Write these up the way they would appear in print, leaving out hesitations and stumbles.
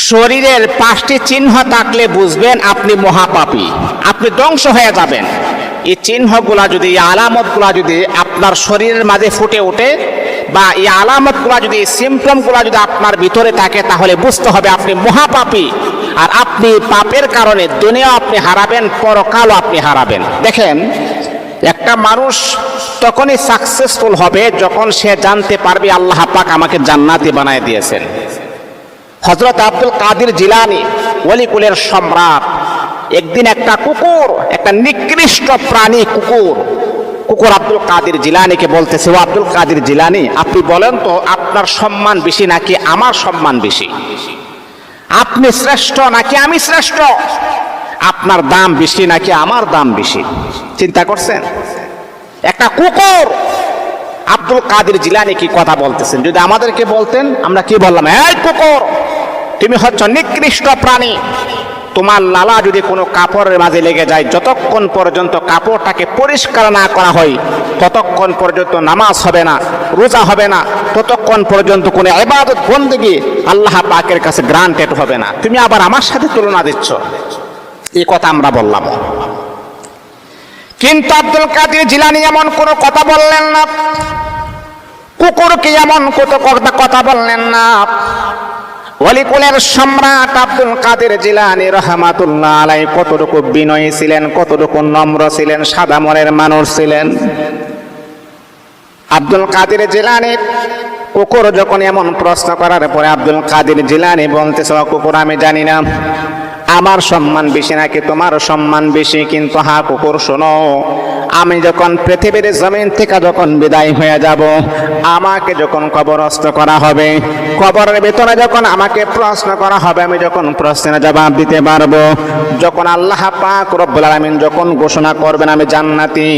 শরীরের 5টি চিহ্ন থাকলে বুঝবেন আপনি মহাপাপী, আপনি ধ্বংস হয়ে যাবেন। এই চিহ্নগুলা যদি, এই আলামতগুলা যদি আপনার শরীরের মাঝে ফুটে ওঠে, বা এই আলামতগুলা যদি, সিমটমগুলা যদি আপনার ভিতরে থাকে, তাহলে বুঝতে হবে আপনি মহাপাপী। আর আপনি পাপের কারণে দুনিয়া আপনি হারাবেন, পরকালও আপনি হারাবেন। দেখেন, একটা মানুষ তখনই সাকসেসফুল হবে যখন সে জানতে পারবে আল্লাহ পাক আমাকে জান্নাতি বানায় দিয়েছেন। হযরত আব্দুল কাদের জিলানী, ওলিকুলের সম্রাট, একদিন একটা কুকুর, একটা নিকৃষ্ট প্রাণী কুকুর আব্দুল কাদের জিলানীকে বলতেছে, ও আব্দুল কাদের জিলানী, আপনি বলেন তো আপনার সম্মান বেশি নাকি আমার সম্মান বেশি? আপনি শ্রেষ্ঠ নাকি আমি শ্রেষ্ঠ? আপনার দাম বেশি নাকি আমার দাম বেশি? চিন্তা করছেন? একটা কুকুর আব্দুল কাদের জিলানী কি কথা বলতেছেন। যদি আমাদেরকে বলতেন, আমরা কি বললাম? এই কুকুর, তুমি হচ্ছ নিকৃষ্ট প্রাণী। তোমার লালা যদি কোনো কাপড়ের মাঝে লেগে যায়, যতক্ষণ পর্যন্ত কাপড়টাকে পরিষ্কার না করা হয়, ততক্ষণ পর্যন্ত নামাজ হবে না, রোজা হবে না, ততক্ষণ পর্যন্ত কোনো ইবাদত বন্দেগী আল্লাহ পাকের কাছে গ্রান্টেড হবে না। তুমি আবার আমার সাথে তুলনা দিচ্ছ। এই কথা আমরা বললাম। কিন্তু আব্দুল কাদের জিলানী এমন কোনো কথা বললেন না, কুকুরকে এমন কথা বললেন না। ওলিকুলের সম্রাট আব্দুল কাদের জিলানী রাহমাতুল্লাহ আলাইহি কতটুকু বিনয়ী ছিলেন, কতটুকু নম্র ছিলেন, সাদা মনের মানুষ ছিলেন। আব্দুল কাদের জিলানীর কুকুর যখন এমন প্রশ্ন করার পরে আব্দুল কাদের জিলানী বলতেছে, কুকুর, আমি জানি না আমার সম্মান বেশি নাকি তোমার সম্মান বেশি, কিন্তু হ্যাঁ কুকুর, শোনো, আমি যখন পৃথিবীর জমিন থেকে যখন বিদায় হয়ে যাব, আমাকে যখন কবরস্থ করা হবে, কবরের ভিতরে যখন আমাকে প্রশ্ন করা হবে, আমি যখন প্রশ্নের জবাব দিতে পারবো, যখন আল্লাহ পাক রব্বুল আলামিন যখন ঘোষণা করবেন আমি জান্নাতি,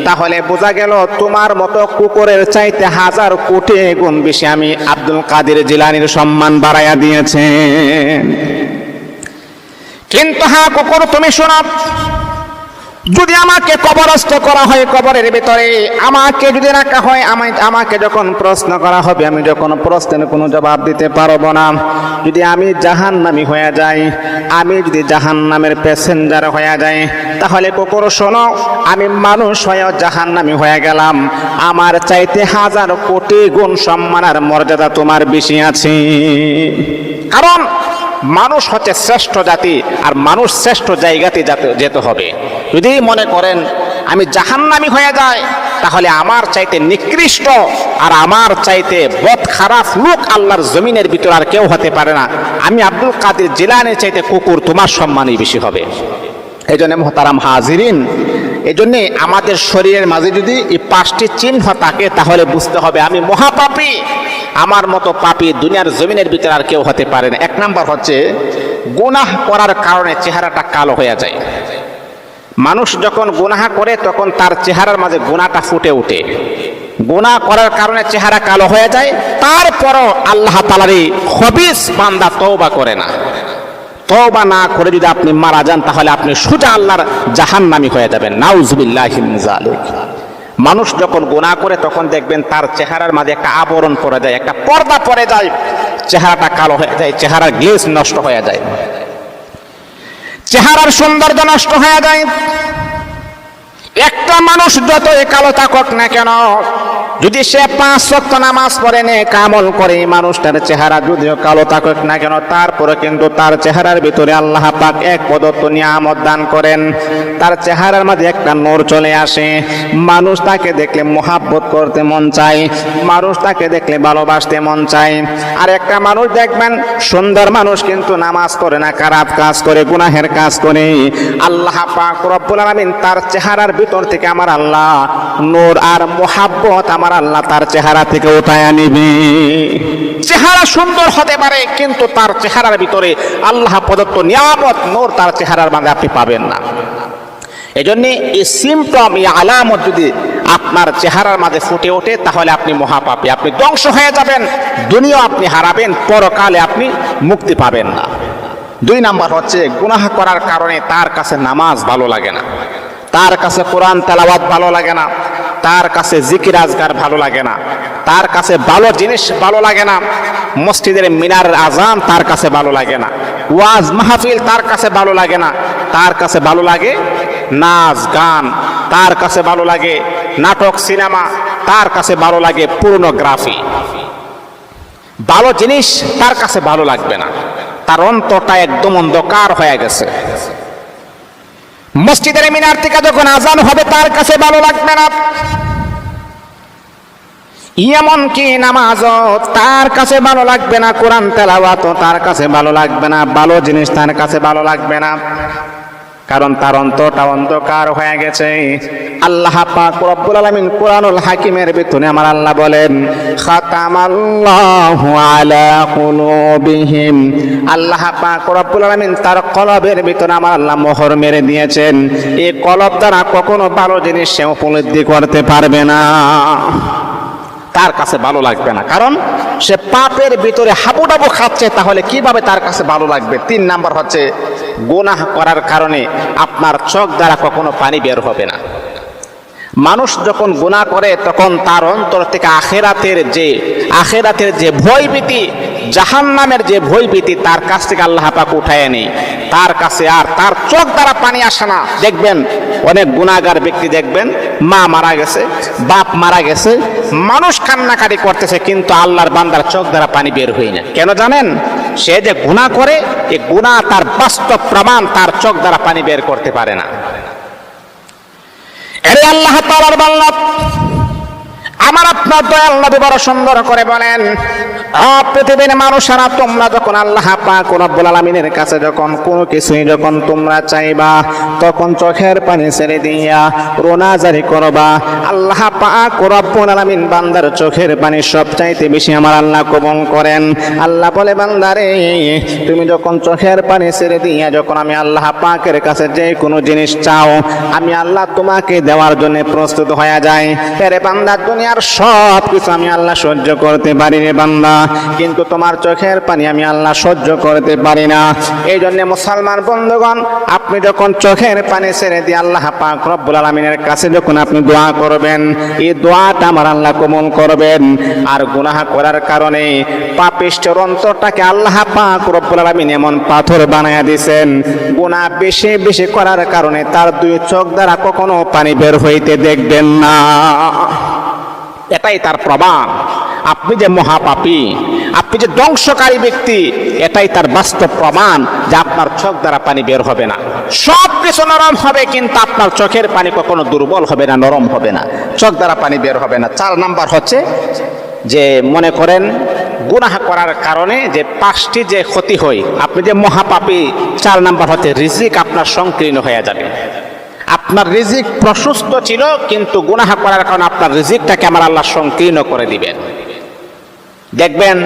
তাহলে বোঝা গেল তোমার মতো কুকুরের চাইতে 1000 কোটি গুণ বেশি আমি আব্দুল কাদের জিলানীর সম্মান বাড়াইয়া দিয়েছেন। কিন্তু হ্যাঁ কুকুর, তুমি শোনো, যদি আমাকে কবরস্থ করা হয়, কবরের ভিতরে আমাকে যদি রাখা হয়, আমাকে যখন প্রশ্ন করা হবে, আমি যখন প্রশ্নের কোনো জবাব দিতে পারবো না, যদি আমি জাহান্নামী হয়ে যাই, আমি যদি জাহান্নামের প্যাসেঞ্জার হয়ে যাই, তাহলে কুকুর শোনো, আমি মানুষ হয়েও জাহান্নামী হয়ে গেলাম, আমার চাইতে 1000 কোটি গুণ সম্মান আর মর্যাদা তোমার বেশি আছে। কারণ মানুষ হচ্ছে শ্রেষ্ঠ জাতি, আর মানুষ শ্রেষ্ঠ জায়গাতে যেতে হবে। যদি মনে করেন আমি জাহান্নামী হয়ে যাই, তাহলে আমার চাইতে নিকৃষ্ট আর আমার চাইতে বদ খারাপ লোক আল্লাহর জমিনের ভিতর আর কেউ হতে পারে না। আমি আব্দুল কাদের জিলানীর চাইতে কুকুর, তোমার সম্মানই বেশি হবে। এই জন্য মোহতারাম হাজিরিন, এই জন্যে আমাদের শরীরের মাঝে যদি এই 5টি চিহ্ন থাকে, তাহলে বুঝতে হবে আমি মহাপাপী। আমার মতো পাপী দুনিয়ার জমিনের ভিতরে আর কেউ হতে পারে না। 1 নাম্বার হচ্ছে, গুনাহ করার কারণে চেহারাটা কালো হয়ে যায়। মানুষ যখন গুনাহ করে তখন তার চেহারার মাঝে গুনাহটা ফুটে ওঠে। গুনাহ করার কারণে চেহারা কালো হয়ে যায়, তারপরও আল্লাহ তাআলার এই খবিস বান্দা তওবা করে না। তওবা না করে যদি আপনি মারা যান, তাহলে আপনি সোজা আল্লাহর জাহান্নামী হয়ে যাবেন। নাউযুবিল্লাহি মিন যালিক। মানুষ যখন গুনাহ করে তখন দেখবেন তার চেহারার মাঝে একটা আবরণ পড়ে যায়, একটা পর্দা পড়ে যায়, চেহারাটা কালো হয়ে যায়, চেহারার গ্লেজ নষ্ট হয়ে যায়, চেহারার সৌন্দর্য নষ্ট হয়ে যায়। একটা মানুষ যতই কালো থাকুক না কেন, যদি সে 5 ওয়াক্ত নামাজ পড়ে, নেক আমল করে, মানুষটার চেহারা যদিও কালো থাকুক না কেন, তারপরে কিন্তু তার চেহারার ভিতরে আল্লাহ পাক এক প্রদত্ত নিয়ামত দান করেন। তার চেহারার মাঝে একটা নূর চলে আসে, মানুষ তাকে দেখলে মোহাব্বত করতে মন চায়, মানুষ তাকে দেখলে ভালোবাসতে মন চায়। আর একটা মানুষ দেখবেন সুন্দর মানুষ কিন্তু নামাজ পড়ে না, খারাপ কাজ করে, গুনাহের কাজ করে, আল্লাহ পাক রব্বুল আলামিন তার চেহারার ভিতর থেকে আমার আল্লাহ নূর আর মোহাব্বত আমার আল্লাহ তার চেহারা থেকে উঠায়া নিবে। চেহারা সুন্দর হতে পারে, কিন্তু তার চেহারার ভিতরে আল্লাহ প্রদত্ত নিয়ামত নূর তার চেহারার মাঝে আপনি পাবেন না। এই জন্য এই সিমটম, এই আলামত যদি আপনার চেহারার মাঝে ফুটে ওঠে, তাহলে আপনি মহাপাপী, আপনি ধ্বংস হয়ে যাবেন, দুনিয়া আপনি হারাবেন, পরকালে আপনি মুক্তি পাবেন না। 2 নাম্বার হচ্ছে, গুনাহ করার কারণে তার কাছে নামাজ ভালো লাগে না। তার কাছে কোরআন তেলাওয়াত ভালো লাগে না, তার কাছে জিকির আজকার ভালো লাগে না, তার কাছে ভালো জিনিস ভালো লাগে না, মসজিদের মিনারের আজান তার কাছে ভালো লাগে না, ওয়াজ মাহফিল তার কাছে ভালো লাগে না, তার কাছে ভালো লাগে নাচ গান, তার কাছে ভালো লাগে নাটক সিনেমা, তার কাছে ভালো লাগে পর্নোগ্রাফি। ভালো জিনিস তার কাছে ভালো লাগবে না, তার অন্তরটা একদম অন্ধকার হয়ে গেছে। মসজিদের মিনার থেকে যখন আজান হবে তার কাছে ভালো লাগবে না, এমনকি নামাজও তার কাছে ভালো লাগবে না, কোরআন তেলাওয়াতও তার কাছে ভালো লাগবে না, ভালো জিনিস তার কাছে ভালো লাগবে না, কারণ তার অন্তরটা অন্ধকার হয়ে গেছে। আল্লাহ পাক রব্বুল আলামিন কোরআনুল হাকিমের ভিতরে আমার আল্লাহ বলেন, খাতামাল্লাহু আলা কুলুবিহিম, আল্লাহ পাক রব্বুল আলামিন তার কলবের ভিতরে আমার আল্লাহ মোহর মেরে দিয়েছেন। এই কলব দ্বারা কখনো ভালো জিনিস সে উপলব্ধি করতে পারবে না, তার কাছে ভালো লাগবে না, কারণ সে পাপের ভিতরে হাবুডাবু খাচ্ছে। তাহলে কিভাবে তার কাছে ভালো লাগবে? 3 নাম্বার হচ্ছে গুনাহ করার কারণে আপনার চোখ দ্বারা কখনো পানি বের হবে না। মানুষ যখন গুনাহ করে তখন তার অন্তর থেকে আখেরাতের যে ভয়ভীতি, জাহান্নামের যে ভয়ভীতি তার কাছ থেকে আল্লাহ পাক উঠায় নেই, তার কাছে আর তার চোখ দ্বারা পানি আসে না। দেখবেন অনেক গুনাহগার ব্যক্তি, দেখবেন মা মারা গেছে, বাপ মারা গেছে, মানুষ কান্নাকাটি করতেছে, কিন্তু আল্লাহর বান্দার চোখ দ্বারা পানি বের হয় না। কেন জানেন? সে যে গুনাহ করে, এই গুনাহ তার বাস্তব প্রমাণ, তার চোখ দ্বারা পানি বের করতে পারে না। আরে আল্লাহ তাআলার বান্দা, আমার আপনার দয়াল নবী বড় সুন্দর করে বলেন, পৃথিবীর মানুষেরা তোমরা যখন আল্লাহ পাক রব্বুল আলামিনের কাছে যখন কোনো কিছুই যখন তোমরা চাইবা, তখন চোখের পানি ছেড়ে দিয়া রোনাজারি করবা। আল্লাহ পাক রব্বুল আলামিন বান্দার চোখের পানি সবচাইতে বেশি আমার আল্লাহ কবুল করেন। আল্লাহ বলে, বান্দারে তুমি যখন চোখের পানি ছেড়ে দিয়া যখন আমি আল্লাহ পাকের কাছে যে কোনো জিনিস চাও, আমি আল্লাহ তোমাকে দেওয়ার জন্য প্রস্তুত হয়ে যায়। আরে বান্দা, দুনিয়ার সব কিছু আমি আল্লাহ সহ্য করতে পারি রে বান্দা, কিন্তু তোমার চোখের পানি আমি আল্লাহ সহ্য করতে পারি না। এই জন্য মুসলমান বন্ধুগণ, আপনি যখন চোখের পানি ছেড়ে দিয়ে আল্লাহ পাক রব্বুল আলামিনের কাছে যখন আপনি দোয়া করবেন, এই দোয়াটা আমার আল্লাহ কবুল করবেন। আর গুনাহ করার কারণে পাপিষ্ঠের অন্তরটাকে আল্লাহ পাক রব্বুল আলামিন এমন পাথর বানায়া দিয়েছেন, গুনাহ বেশি বেশি করার কারণে তার 2 চোখ দ্বারা কখনো পানি বের হইতে দেখবেন না। এটাই তার প্রমাণ। আপনি যে মহাপাপী, আপনি যে ধ্বংসকারী ব্যক্তি, এটাই তার বাস্তব প্রমাণ যে আপনার চোখ দ্বারা পানি বের হবে না। সব কিছু নরম হবে, কিন্তু আপনার চোখের পানি কখনো দুর্বল হবে না, নরম হবে না, চোখ দ্বারা পানি বের হবে না। 4 নাম্বার হচ্ছে যে মনে করেন গুনাহ করার কারণে যে 5টি যে ক্ষতি হয়, আপনি যে মহাপাপী, 4 নাম্বার হচ্ছে রিজিক আপনার সংকীর্ণ হয়ে যাবে। আপনার রিজিক প্রশস্ত ছিল, কিন্তু গুনাহ করার কারণে আপনার রিজিকটাকে আমার আল্লাহ সংকীর্ণ করে দিবেন। দেখবেন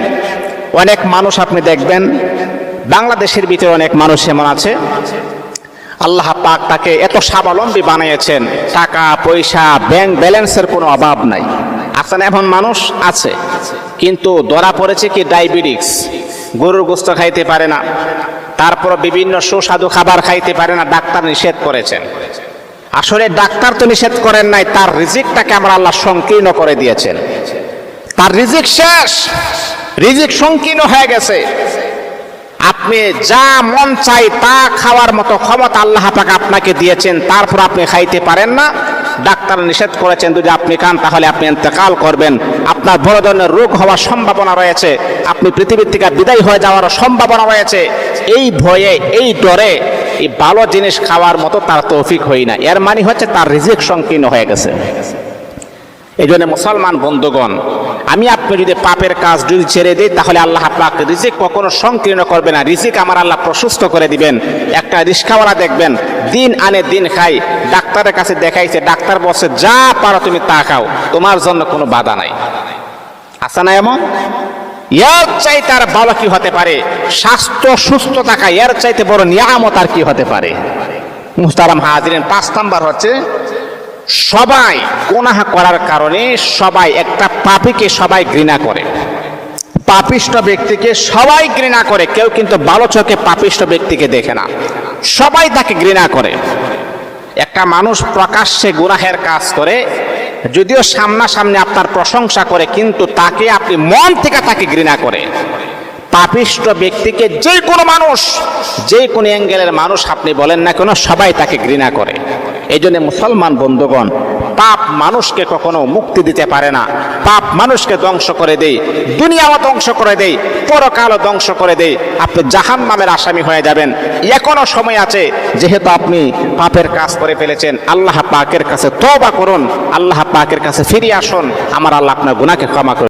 অনেক মানুষ, আপনি দেখবেন বাংলাদেশের ভিতরে অনেক মানুষ এমন আছে, আল্লাহ পাক তাকে এত স্বাবলম্বী বানিয়েছেন, টাকা পয়সা ব্যাংক ব্যালেন্সের কোনো অভাব নাই। আসলে এমন মানুষ আছে, কিন্তু ধরা পড়েছে কি ডায়াবেটিস, গরুর গোশত খাইতে পারে না, তারপর বিভিন্ন সুস্বাদু খাবার খাইতে পারে না, ডাক্তার নিষেধ করেছেন। আসলে ডাক্তার তো নিষেধ করেন নাই, তার রিজিকটাকে আমরা আল্লাহ সংকীর্ণ করে দিয়েছেন। তার রিজিক শেষ, রিজিক সংকীর্ণ হয়ে গেছে। আপনি যা মন চাই তা খাওয়ার মতো ক্ষমতা আল্লাহ পাক আপনাকে দিয়েছেন, তারপর আপনি খাইতে পারেন না। ডাক্তার নিষেধ করেছেন, যদি আপনি খান তাহলে আপনি ইন্তেকাল করবেন, আপনার বড় ধরনের রোগ হওয়ার সম্ভাবনা রয়েছে, আপনি পৃথিবীর থেকে বিদায় হয়ে যাওয়ার সম্ভাবনা রয়েছে। এই ভয়ে, এই ডরে এই ভালো জিনিস খাওয়ার মতো তার তৌফিক হয় না। এর মানে হচ্ছে তার রিজিক সংকীর্ণ হয়ে গেছে। এই জন্য মুসলমান বন্ধুগণ, আমি আপনি যদি পাপের কাজ যদি ছেড়ে দিই, তাহলে আল্লাহ পাক রিজিক কখনো সংকীর্ণ করবে না, রিজিক আমার আল্লাহ প্রশস্ত করে দিবেন। একটা রিস্কাওয়ালা দেখবেন দিন আনে দিন খাই, ডাক্তারের কাছে দেখাইছে, ডাক্তার বলছে যা পারো তুমি তা খাও, তোমার জন্য কোনো বাধা নাই। আছে না এমন? এর চাইতে আর ভালো কি হতে পারে? স্বাস্থ্য সুস্থ থাকা এর চাইতে বড় নিয়ামত আর কি হতে পারে? মুহতারাম হাজিরিন, 5 নাম্বার হচ্ছে সবাই গুনাহ করার কারণে সবাই একটা পাপীকে সবাই ঘৃণা করে, পাপিষ্ঠ ব্যক্তিকে সবাই ঘৃণা করে। কেউ কিন্তু ভালো চোখে পাপিষ্ঠ ব্যক্তিকে দেখে না, সবাই তাকে ঘৃণা করে। একটা মানুষ প্রকাশ্যে গুনাহের কাজ করে, যদিও সামনাসামনি আপনার প্রশংসা করে, কিন্তু তাকে আপনি মন থেকে তাকে ঘৃণা করে। পাপিষ্ট ব্যক্তিকে যে কোনো মানুষ, যে কোনো অ্যাঙ্গেলের মানুষ আপনি বলেন না কেন, সবাই তাকে ঘৃণা করে। এই জন্য মুসলমান বন্ধুগণ, পাপ মানুষকে কখনো মুক্তি দিতে পারে না। পাপ মানুষকে ধ্বংস করে দেয়, দুনিয়াও ধ্বংস করে দেয়, পরকালও ধ্বংস করে দেয়। আপনি জাহান্নামের আসামি হয়ে যাবেন। এখনো সময় আছে, যেহেতু আপনি পাপের কাজ করে ফেলেছেন, আল্লাহ পাকের কাছে তওবা করুন, আল্লাহ পাকের কাছে ফিরে আসুন। আমার আল্লাহ আপনার গুনাহকে ক্ষমা করুন।